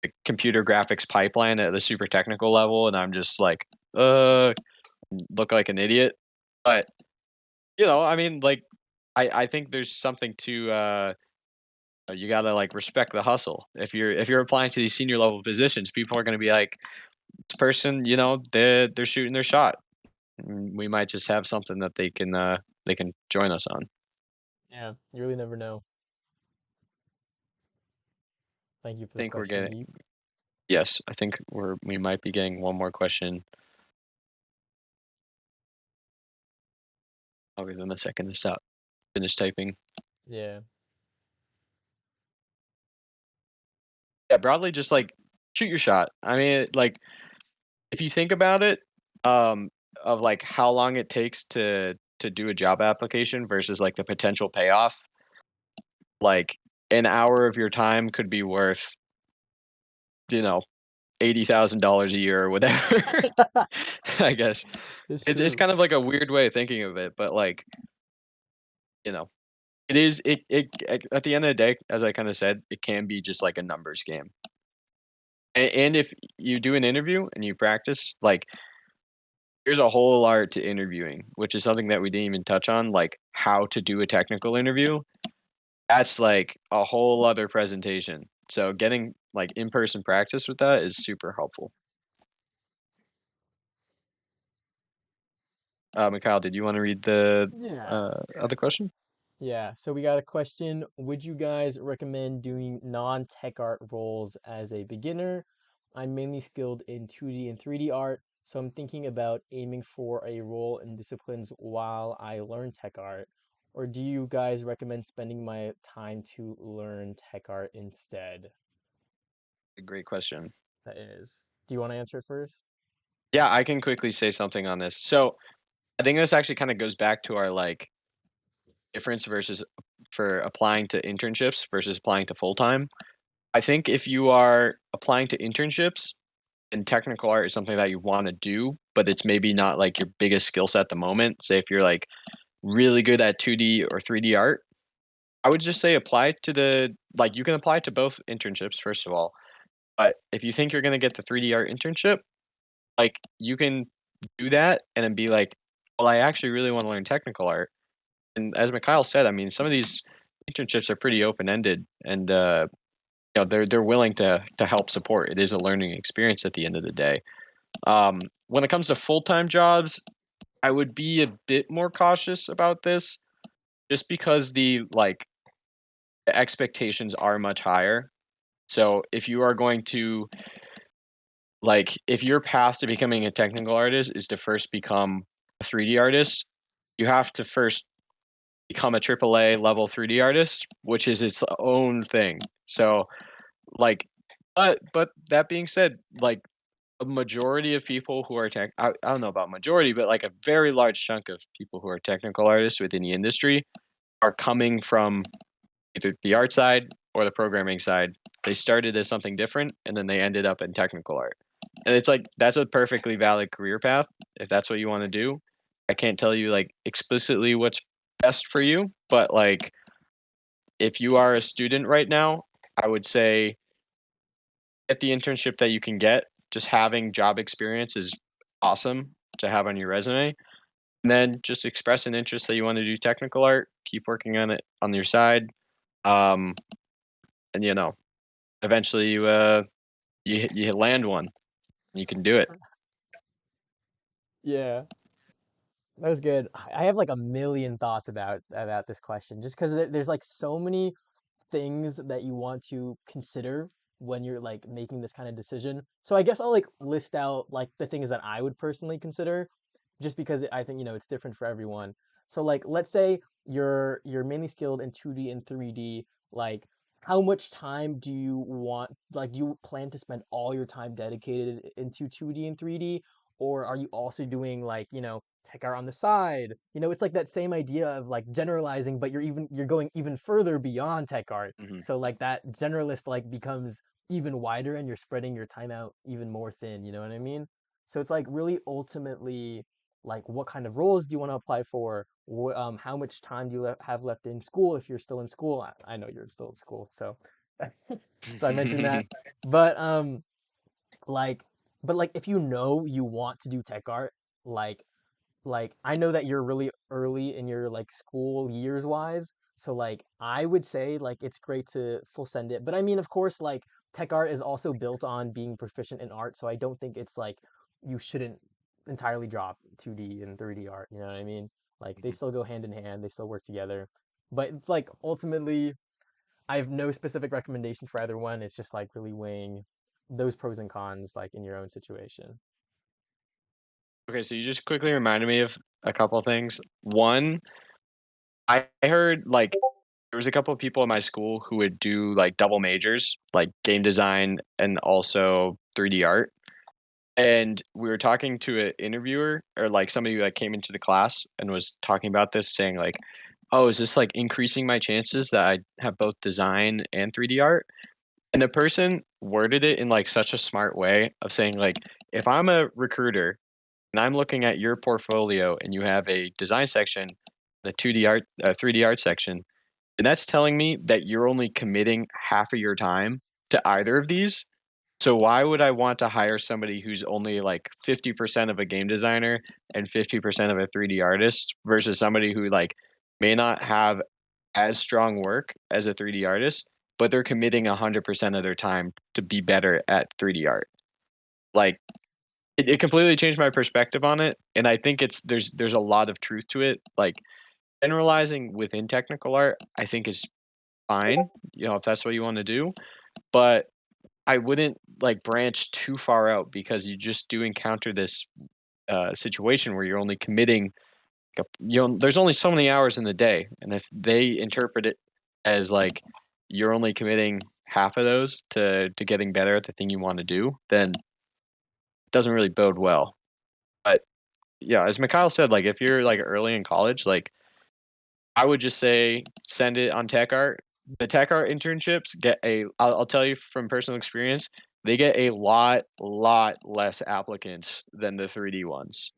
the computer graphics pipeline at the super technical level, and I'm just like, look like an idiot. But I mean, like, I think there's something to you gotta like respect the hustle. If you're applying to these senior level positions, people are gonna be like, this person, they're shooting their shot. We might just have something that they can join us on. Yeah, you really never know. Thank you for I the think we're question, getting Deep. Yes, I think we might be getting one more question. I'll give them a second to stop, finish typing. Yeah. Yeah, broadly, just like shoot your shot. I mean, like if you think about it, um, of like how long it takes to do a job application versus like the potential payoff, like an hour of your time could be worth, you know, $80,000 a year or whatever. I guess It's it's true. kind of like a weird way of thinking of it, but like you know, it is at the end of the day, as I kind of said, it can be just like a numbers game. And if you do an interview and you practice, like there's a whole art to interviewing, which is something that we didn't even touch on, like how to do a technical interview. That's like a whole other presentation. So getting like in-person practice with that is super helpful. Mikhail, did you want to read the Yeah. other question? Yeah, so we got a question. Would you guys recommend doing non-tech art roles as a beginner? I'm mainly skilled in 2D and 3D art, so I'm thinking about aiming for a role in disciplines while I learn tech art. Or do you guys recommend spending my time to learn tech art instead? A great question. That is. Do you want to answer it first? Yeah, I can quickly say something on this. So I think this actually kind of goes back to our like difference versus for applying to internships versus applying to full time. I think if you are applying to internships and technical art is something that you want to do, but it's maybe not like your biggest skill set at the moment. Say if you're like really good at 2D or 3D art, I would just say apply to you can apply to both internships first of all. But if you think you're going to get the 3D art internship, like you can do that and then be like, well, I actually really want to learn technical art. And as Mikhail said, I mean, some of these internships are pretty open ended, and they're willing to help support. It is a learning experience at the end of the day. When it comes to full time jobs, I would be a bit more cautious about this, just because the expectations are much higher. So if you are going to if your path to becoming a technical artist is to first become a 3D artist, you have to first become a AAA level 3D artist, which is its own thing. So like, but that being said, like a majority of people who are I don't know about majority, but like a very large chunk of people who are technical artists within the industry are coming from either the art side or the programming side. They started as something different and then they ended up in technical art. And it's like that's a perfectly valid career path if that's what you want to do. I can't tell you like explicitly what's best for you, but like if you are a student right now, I would say get the internship that you can get. Just having job experience is awesome to have on your resume. And then just express an interest that you want to do technical art, keep working on it on your side. Um, and eventually you land one. You can do it. Yeah, that was good. I have like a million thoughts about this question, just because there's like so many things that you want to consider when you're like making this kind of decision. So I guess I'll like list out like the things that I would personally consider, just because I think it's different for everyone. So like let's say you're mainly skilled in 2D and 3D, like how much time do you want, like do you plan to spend all your time dedicated into 2D and 3D, or are you also doing like tech art on the side? It's like that same idea of like generalizing, but you're going even further beyond tech art. Hmm. So like that generalist like becomes even wider, and you're spreading your time out even more thin, you know what I mean? So it's like really ultimately like what kind of roles do you want to apply for? How much time do you have left in school if you're still in school? I know you're still in school, so so I mentioned that. But like but if you want to do tech art, like I know that you're really early in your like school years wise, so like I would say like it's great to full send it. But I mean, of course, like tech art is also built on being proficient in art, so I don't think it's like you shouldn't entirely drop 2D and 3D art, you know what I mean? Like they still go hand in hand, they still work together. But it's like ultimately I have no specific recommendation for either one. It's just like really weighing those pros and cons like in your own situation. Okay, so you just quickly reminded me of a couple things. One, I heard like there was a couple of people in my school who would do like double majors, like game design and also 3D art. And we were talking to an interviewer or like somebody that came into the class and was talking about this, saying like, "Oh, is this like increasing my chances that I have both design and 3D art?" And the person worded it in like such a smart way of saying like, if I'm a recruiter and I'm looking at your portfolio and you have a design section, the 2D art, 3D art section, and that's telling me that you're only committing half of your time to either of these. So why would I want to hire somebody who's only like 50% of a game designer and 50% of a 3D artist versus somebody who like may not have as strong work as a 3D artist, but they're committing 100% of their time to be better at 3D art. Like it completely changed my perspective on it, and I think there's a lot of truth to it. Like generalizing within technical art, I think is fine, if that's what you want to do, but I wouldn't like branch too far out because you just do encounter this situation where you're only committing, there's only so many hours in the day, and if they interpret it as like you're only committing half of those to getting better at the thing you want to do, then it doesn't really bode well. But yeah, as Mikhail said, like if you're like early in college, like I would just say send it on tech art. The tech art internships get I'll tell you from personal experience, they get a lot less applicants than the 3D ones.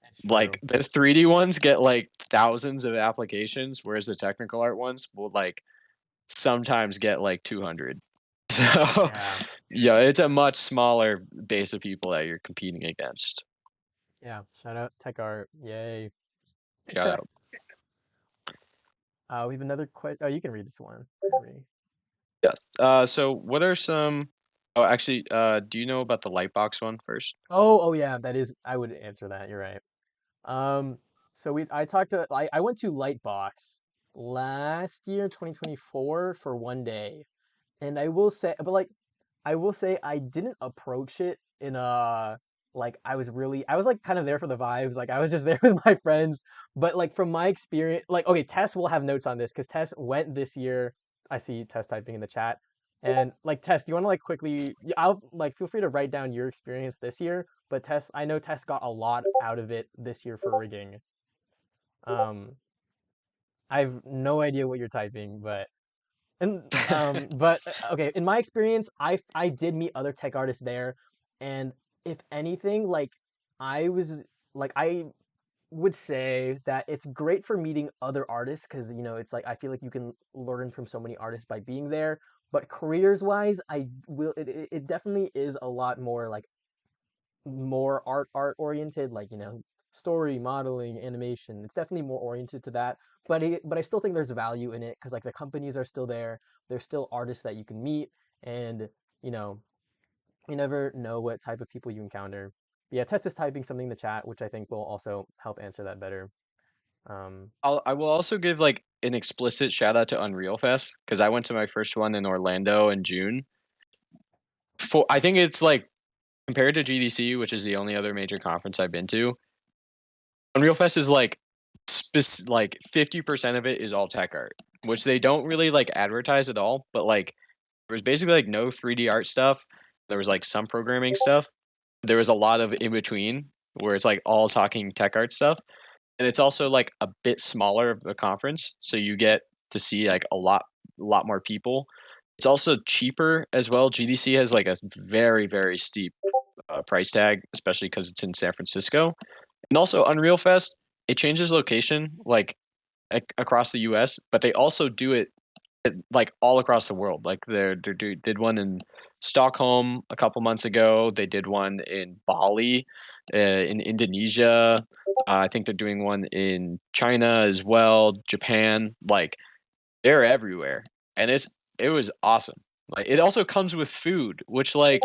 That's Like true. the 3D ones get like thousands of applications, whereas the technical art ones will like sometimes get like 200. So Yeah. yeah, it's a much smaller base of people that you're competing against. Yeah. Shout out tech art. Yay. Yeah. We have another question. Oh, you can read this one for me. Yes. So what are some? Oh, actually, do you know about the Lightbox one first? Oh, yeah, that is, I would answer that. You're right. Um, so I went to Lightbox last year, 2024, for one day. And I will say I didn't approach it in a like I was like kind of there for the vibes. Like I was just there with my friends. But like from my experience, like okay, Tess will have notes on this because Tess went this year. I see Tess typing in the chat. And like Tess, do you want to like quickly? I'll like feel free to write down your experience this year. But Tess, I know Tess got a lot out of it this year for rigging. Um, I have no idea what you're typing, but okay, in my experience, I did meet other tech artists there, and if anything, like I was like would say that it's great for meeting other artists because it's like I feel like you can learn from so many artists by being there. But careers wise, it definitely is a lot more like more art oriented, like story, modeling, animation. It's definitely more oriented to that. But I still think there's value in it because like the companies are still there. There's still artists that you can meet, and you know you never know what type of people you encounter. Yeah, Tess is typing something in the chat, which I think will also help answer that better. Um, I will also give like an explicit shout out to Unreal Fest because I went to my first one in Orlando in June. For I think it's like compared to GDC, which is the only other major conference I've been to, Unreal Fest is like 50% of it is all tech art, which they don't really like advertise at all. But like there was basically like no 3D art stuff. There was like some programming stuff. There was a lot of in between where it's like all talking tech art stuff. And it's also like a bit smaller of a conference, so you get to see like a lot more people. It's also cheaper as well. GDC has like a very steep price tag, especially because it's in San Francisco. And also Unreal Fest, it changes location like across the U.S., but they also do it like all across the world. Like they did one in Stockholm a couple months ago. They did one in Bali, in Indonesia. I think they're doing one in China as well, Japan. Like they're everywhere, and it was awesome. Like it also comes with food, which like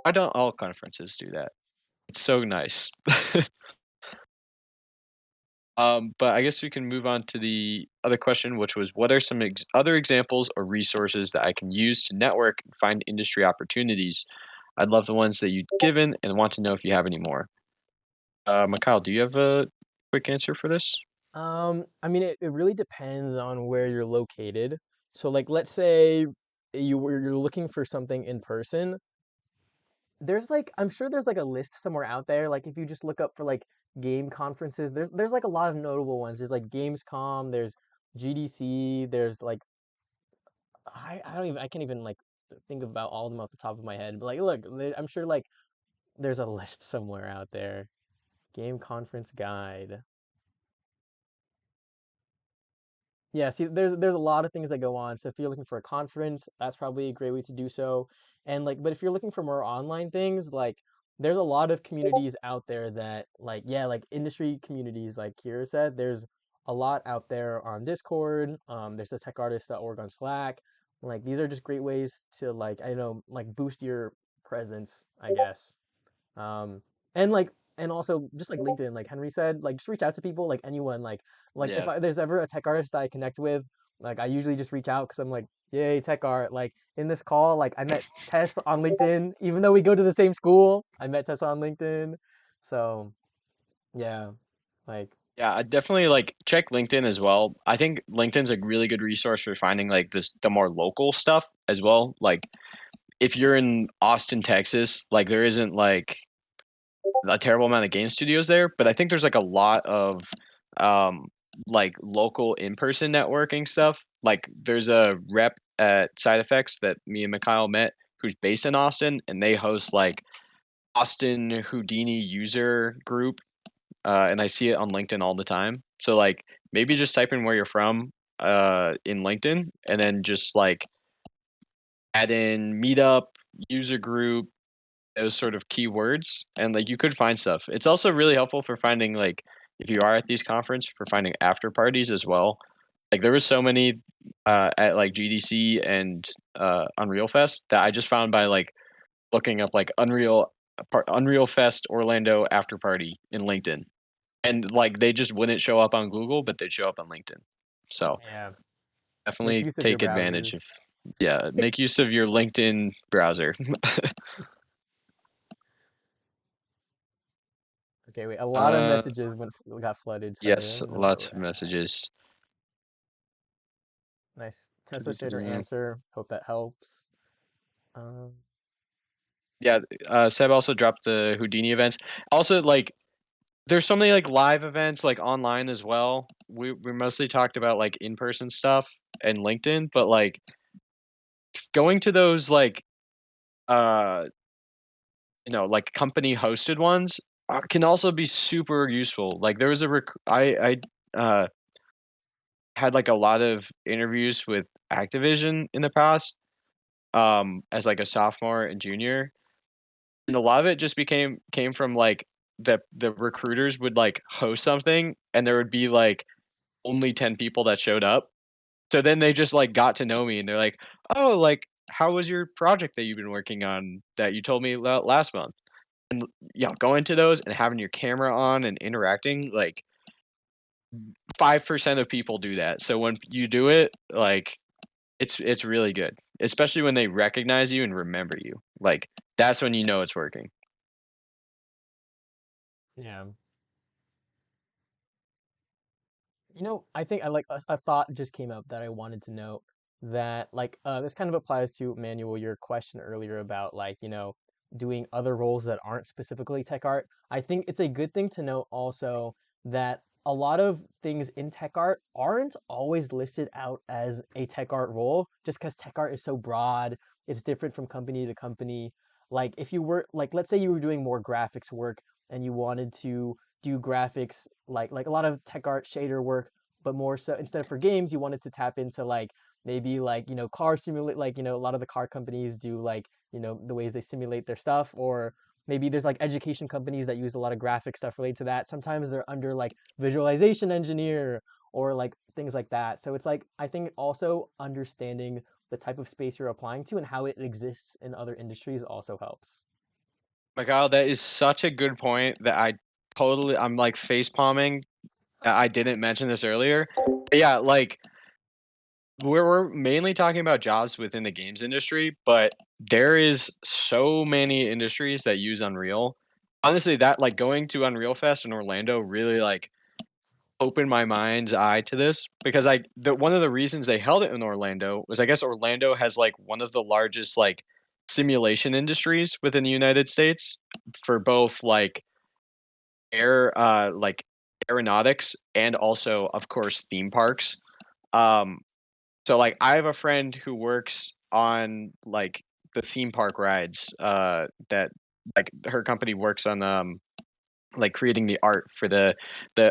I don't all conferences do that. It's so nice. But I guess we can move on to the other question, which was, what are some other examples or resources that I can use to network and find industry opportunities? I'd love the ones that you'd given and want to know if you have any more. Mikyle, do you have a quick answer for this? I mean, it really depends on where you're located. So, like, let's say you're looking for something in person. I'm sure there's like a list somewhere out there. Like, if you just look up for like game conferences, there's like a lot of notable ones. There's like Gamescom, there's GDC, there's like I can't even like think about all of them off the top of my head. But like, look, I'm sure like there's a list somewhere out there. Game conference guide. Yeah, see, there's a lot of things that go on. So if you're looking for a conference, that's probably a great way to do so. And like, but if you're looking for more online things, like there's a lot of communities out there that like, yeah, like industry communities, like Kira said, there's a lot out there on Discord. There's the techartist.org on Slack. Like these are just great ways to like, I know, like boost your presence, I guess. Um, and like, and also just like LinkedIn, like Henry said, like just reach out to people, like anyone, like if Yeah. there's ever a tech artist that I connect with, like I usually just reach out because I'm like, yay, tech art. Like in this call, like I met Tess on LinkedIn, even though we go to the same school, I met Tess on LinkedIn. So yeah, like Yeah, I definitely like check LinkedIn as well. I think LinkedIn's a really good resource for finding like the more local stuff as well. Like if you're in Austin, Texas, like there isn't like a terrible amount of game studios there, but I think there's like a lot of um like local in-person networking stuff. Like there's a rep at Side Effects that me and Mikyle met who's based in Austin, and they host like Austin Houdini user group, and I see it on LinkedIn all the time. So like maybe just type in where you're from in LinkedIn and then just like add in meetup, user group, those sort of keywords, and like you could find stuff. It's also really helpful for finding like if you are at these conference for finding after parties as well. Like there was so many at like GDC and Unreal Fest that I just found by like looking up like Unreal Fest Orlando after party in LinkedIn, and like they just wouldn't show up on Google, but they'd show up on LinkedIn. So yeah, make definitely use of your take advantage of browsers. yeah, make use of your LinkedIn browser. Okay, wait, a lot of uh messages got flooded. Sorry, yes, let me know where lots we're of at. messages. Nice. Tessa shared her answer. Hope that helps. Um, Yeah, Seb also dropped the Houdini events. Also, like, there's so many like live events like online as well. We mostly talked about like in person stuff and LinkedIn, but like going to those like uh like company hosted ones, can also be super useful. Like there was a I had like a lot of interviews with Activision in the past, as like a sophomore and junior, and a lot of it just became came from like the recruiters would like host something, and there would be like only 10 people that showed up. So then they just like got to know me, and they're like, "Oh, like how was your project that you've been working on that you told me last month?" And yeah, going to those and having your camera on and interacting, like 5% of people do that. So when you do it, like it's really good, especially when they recognize you and remember you. Like that's when you know it's working. Yeah. I think I like a thought just came up that I wanted to note that this kind of applies to Manuel, your question earlier about doing other roles that aren't specifically tech art. I think it's a good thing to note also that a lot of things in tech art aren't always listed out as a tech art role just because tech art is so broad. It's different from company to company. Like if you were like let's say you were doing more graphics work and you wanted to do graphics like a lot of tech art shader work, but more so instead of for games, you wanted to tap into maybe car simulate a lot of the car companies do the ways they simulate their stuff, or maybe there's like education companies that use a lot of graphic stuff related to that. Sometimes they're under like visualization engineer or like things like that. So it's like I think also understanding the type of space you're applying to and how it exists in other industries also helps. Mikyle, that is such a good point that I'm like face palming. I didn't mention this earlier. But yeah, like we're mainly talking about jobs within the games industry, but there is so many industries that use Unreal. Honestly, that like going to Unreal Fest in Orlando really like opened my mind's eye to this because one of the reasons they held it in Orlando was I guess Orlando has like one of the largest like simulation industries within the United States for both like aeronautics and also of course theme parks. Um so like I have a friend who works on like the theme park rides that like her company works on like creating the art for the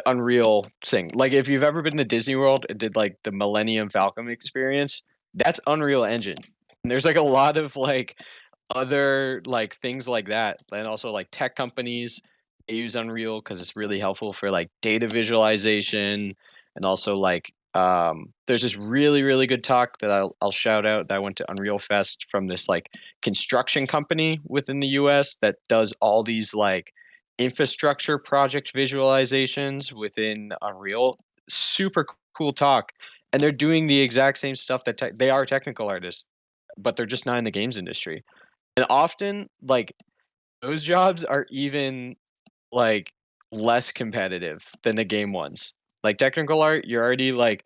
Unreal thing. Like if you've ever been to Disney World and did like the Millennium Falcon experience, that's Unreal Engine. And there's like a lot of like other like things like that, and also like tech companies they use Unreal because it's really helpful for like data visualization, and also like there's this really good talk that I'll shout out that I went to Unreal Fest from this like construction company within the US that does all these like infrastructure project visualizations within Unreal. Super cool talk. And they're doing the exact same stuff that they are technical artists, but they're just not in the games industry. And often, like those jobs are even like less competitive than the game ones. Like technical art, you're already like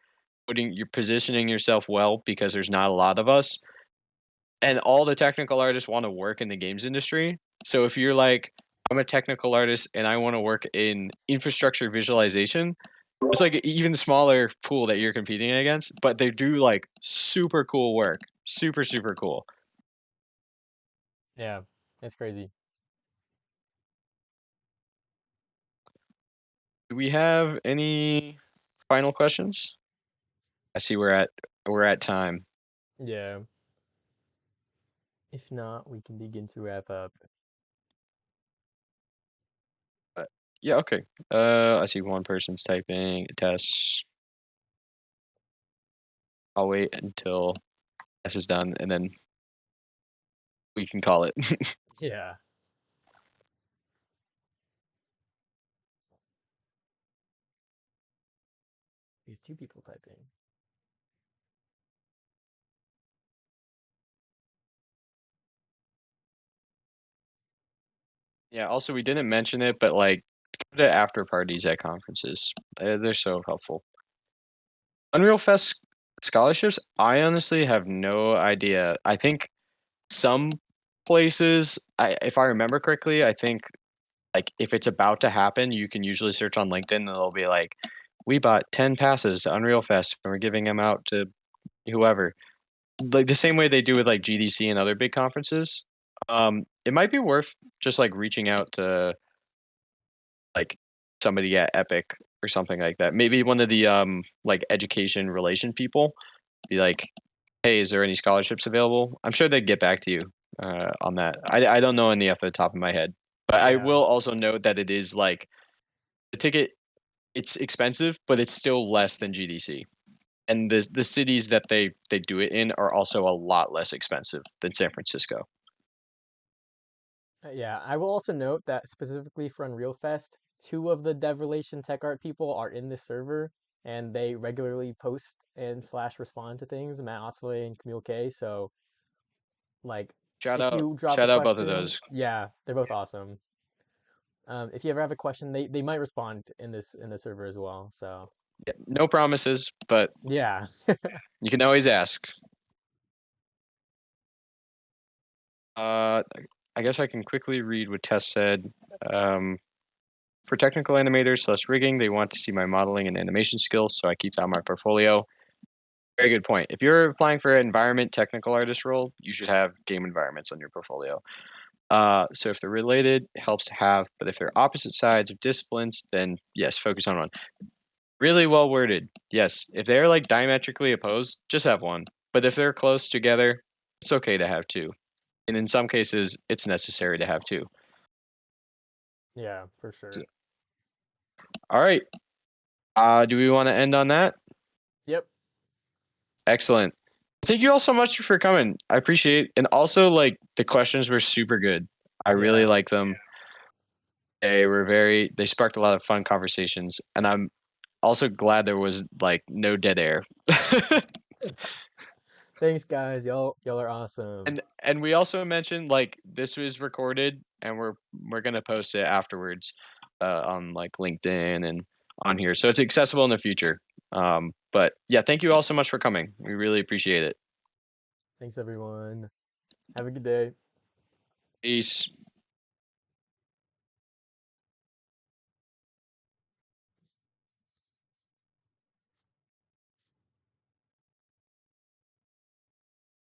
you're positioning yourself well because there's not a lot of us, and all the technical artists want to work in the games industry. So if you're like, I'm a technical artist and I want to work in infrastructure visualization, it's like an even smaller pool that you're competing against, but they do like super cool work. Super cool. Yeah, it's crazy. Do we have any final questions? I see we're at time. Yeah. If not, we can begin to wrap up. But yeah, okay. I see one person's typing test. I'll wait until test is done and then we can call it. Yeah. We have two people typing. Yeah, also we didn't mention it, but like go to after parties at conferences. They're so helpful. Unreal Fest scholarships, I honestly have no idea. I think some places, if I remember correctly, I think like if it's about to happen, you can usually search on LinkedIn and it'll be like, we bought 10 passes to Unreal Fest and we're giving them out to whoever. Like the same way they do with like GDC and other big conferences. It might be worth just like reaching out to like somebody at Epic or something like that. Maybe one of the like education relation people be like, "Hey, is there any scholarships available?" I'm sure they'd get back to you on that. I don't know any off the top of my head, but I Yeah. will also note that it is like the ticket. It's expensive, but it's still less than GDC. And the cities that they do it in are also a lot less expensive than San Francisco. Yeah, I will also note that specifically for Unreal Fest, two of the dev relation tech art people are in this server and they regularly post and slash respond to things, Matt Otzley and Camille K. So like if you drop a Shout out both of question, those. yeah, they're both awesome. If you ever have a question, they might respond in the server as well. So Yeah, no promises, but yeah. you can always ask. Uh, I guess I can quickly read what Tess said. Um, for technical animators / rigging, they want to see my modeling and animation skills, so I keep that on my portfolio. Very good point. If you're applying for an environment technical artist role, you should have game environments on your portfolio. So if they're related, it helps to have, but if they're opposite sides of disciplines, then yes, focus on one. Really well worded. Yes. If they're like diametrically opposed, just have one. But if they're close together, it's okay to have two. And in some cases, it's necessary to have two. Yeah, for So, sure. all right. Do we want to end on that? Yep. Excellent. Thank you all so much for coming. I appreciate it. And also like the questions were super good. I really Yeah. like them. They sparked a lot of fun conversations. And I'm also glad there was like no dead air. Thanks guys. Y'all are awesome. And we also mentioned like this was recorded and we're gonna post it afterwards on like LinkedIn and on here. So it's accessible in the future. But yeah, thank you all so much for coming. We really appreciate it. Thanks everyone. Have a good day. Peace.